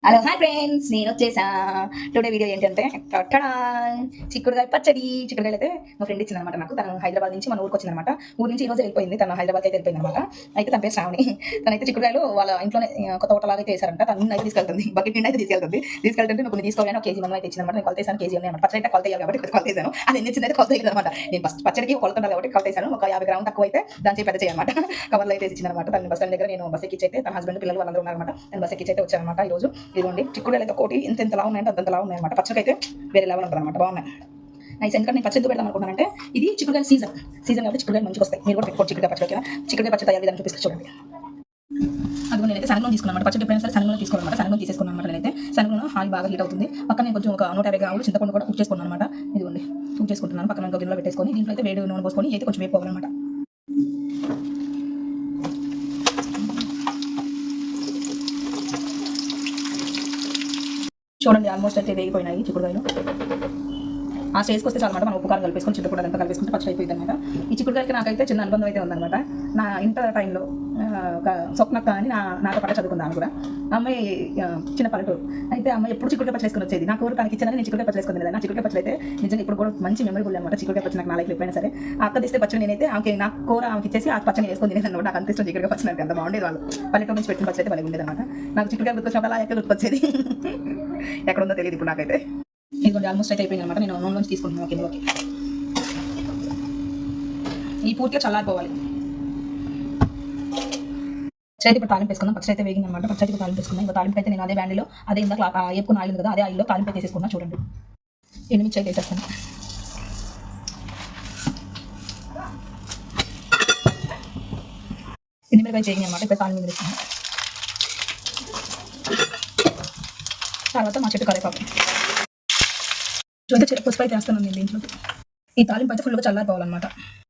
Hello hi friends, నేను వచ్చేసా. Today video ఏంటంటే టటడా చిక్కుడుకాయ పచ్చడి. చిక్కుడుకాయలు అయితే మా ఫ్రెండ్ ఇచ్చిందనమాట నాకు. తను హైదరాబాద్ నుంచి మన ఊరికి వచ్చిందనమాట. ఊరు నుంచి ఈ రోజు వెళ్ళిపోయింది. తను హైదరాబాద్ అయితే వెళ్ళిపోయింది అనమాట. అయితే తన పేరు శ్రావణి. తనైతే చిక్కుడుకాయలు వాళ్ళ ఇంట్లోనే కొత్త హోటల్ అయితే వేసారంట. తను అయితే తీసుకెళ్తుంది, బకెట్ నిండా అయితే తీసుకెళ్తుంటే నువ్వు కొన్ని తీసుకోవాలని ఒక కేజీ మంది అయితే ఇచ్చిందనమాట. నేను కొలతేసాను, కేజీ ఉన్నాయి అనమాట. పచ్చడి అయితే కొలత వేయాలి కాబట్టి కొలత వేసాను. అది ఎన్ని ఇచ్చింది అయితే కొలత వేయలేదు అనమాట. నేను ఫస్ట్ పచ్చడికి కొలత ఉండాలి కాబట్టి కొలత వేసాను. ఒక 50 గ్రాములు తక్కువ అయితే దాని పెద్ద చేయనమాట. కవర్లో అయితే ఇచ్చిందనమాట. తన బస్ స్టాండ్ దగ్గర నేను బస్ ఎక్కిచ్చి అయితే తన హస్బెండ్ పిల్లలు వాళ్ళందరూ ఉన్నారనమాట. నేను బస్ ఎక్కిచ్చి అయితే వచ్చానమాట. ఈ రోజు ఇదిగోండి చిక్కుడుకాయలు అయితే ఒకటి ఎంతలా ఉన్నాయంటే అంతలా ఉన్నాయన్నమాట. పచ్చడికి అయితే వేరే లెవెల్ ఉంటుంది అనమాట. బాగున్నాయి నైస్. ఎందుకంటే నేను పచ్చడి పెడదాం అనుకున్నానంటే ఇది చిక్కుడుకాయల సీజన్ కాబట్టి చిక్కుడుకాయలు మంచిగా వస్తాయి. మీరు కూడా పెట్టుకోండి చిక్కుడుకాయ పచ్చడి. చిక్కుడుకాయ పచ్చడి తయారు విధానం చూపిస్తే చూడండి. అది నేనైతే సన్నగం తీసుకున్నాను. పచ్చడి ఎప్పుడైనా సరే సన్నగం తీసుకోవాలన్నమాట. సన్నగం తీసేసుకున్నాను అనమాట. నేనైతే సన్నగం ఆయిల్ బాగా హీట్ అవుతుంది. పక్కన నేను కొంచెం ఒక 150 గ్రాములు చింతపండు కూడా కుక్ చేసుకున్నాను అనమాట. ఇదిగోండి కుక్ చేసుకుంటున్నాను. పక్కన ఇంకో గిన్నెలో పెట్టేసుకొని దీంట్లో అయితే వేడి నూనె పోసుకొని అయితే కొంచెం వేపుకోవాలన్నమాట. చూడండి ఆల్మోస్ట్ అయితే వేగిపోయినాయి చిక్కుడుకాయలు. ఆ స్టేజ్కి వస్తే చాలన్నమాట. మనం ఉప్పు కారం కలిపేసుకొని చింతపండు అంతా కలిపేసుకుంటే పచ్చడి అయిపోయింది అనమాట. ఈ చిక్కుడుకాయలకి నాకైతే చిన్న అనుబంధం అయితే ఉందన్నమాట. నా ఇంటర్ టైంలో ఒక స్వప్నక్క అని నాతో పాటు చదువుకున్నాను కూడా. అమ్మాయి చిన్న పల్లెటూరు అయితే అమ్మాయి ఎప్పుడు చిక్కుడుకాయ పచ్చడి వేసుకొని వచ్చేది. నాకు తనకి ఇచ్చానని నేను చిక్కుడుకాయ పచ్చడి వేసుకుంది. నా చిక్కుడుకాయ పచ్చడి అయితే నిజంగా ఇప్పుడు కూడా మంచి మెమరబుల్ అనమాట. చిక్కుడుకాయ పచ్చడి నాకు నా లైఫ్లో ఎప్పుడైనా సరే అక్క తీస్తే పచ్చడి నేనైతే ఆమె నాకు కూర ఆమెకి ఇచ్చేసి ఆ పచ్చడి వేసుకొని తినేది అనమాట. నాకు అంత ఇష్టం చిక్కుడుకాయ పచ్చడి అంటే. అంత బాగుండేది. వాళ్ళు పల్లెటూరు నుంచి పెట్టిన పచ్చడి అయితే భలే ఉండేది అనమాట. నాకు చిక్కుడుకాయ గుర్తొచ్చినప్పుడు అలా ఎక్కడ గుర్తుకొచ్చేది. ఎక్కడుందో తెలియదు ఇప్పుడు నాకైతే. ఇదిగోండి ఆల్మోస్ట్ అయితే అయిపోయింది అనమాట. నేను నూనెలోంచి తీసుకుంటున్నాను కిందలోకి. ఈ పూర్తిగా చల్లారిపోవాలి. పచ్చడి ఇప్పుడు తాలింపు వేసుకున్నాం. పచ్చడి అయితే వేగింది అనమాట. పచ్చడి తాలింపు వేసుకున్నాం. ఇంకా తాలింపు అయితే నేను అదే బ్యాండ్లో అదే ఇందాక వేపుకున్న ఆయిల్ కదా, అదే ఆయిల్లో తాలింపు అయితే వేసేసుకున్నా. చూడండి ఎండుమిర్చి అయితే వేసేస్తాను. ఎండుమిరపకాయ వేగింది అనమాట. ఇప్పుడు తాలింపు వేసుకున్నాం. తర్వాత మా చెట్టు కరివేపాకు చూస్తే పుష్ప అయితే వేస్తాను నేను దీంట్లో. ఈ తాలింపు అయితే ఫుల్గా చల్లారిపోవాలన్నమాట.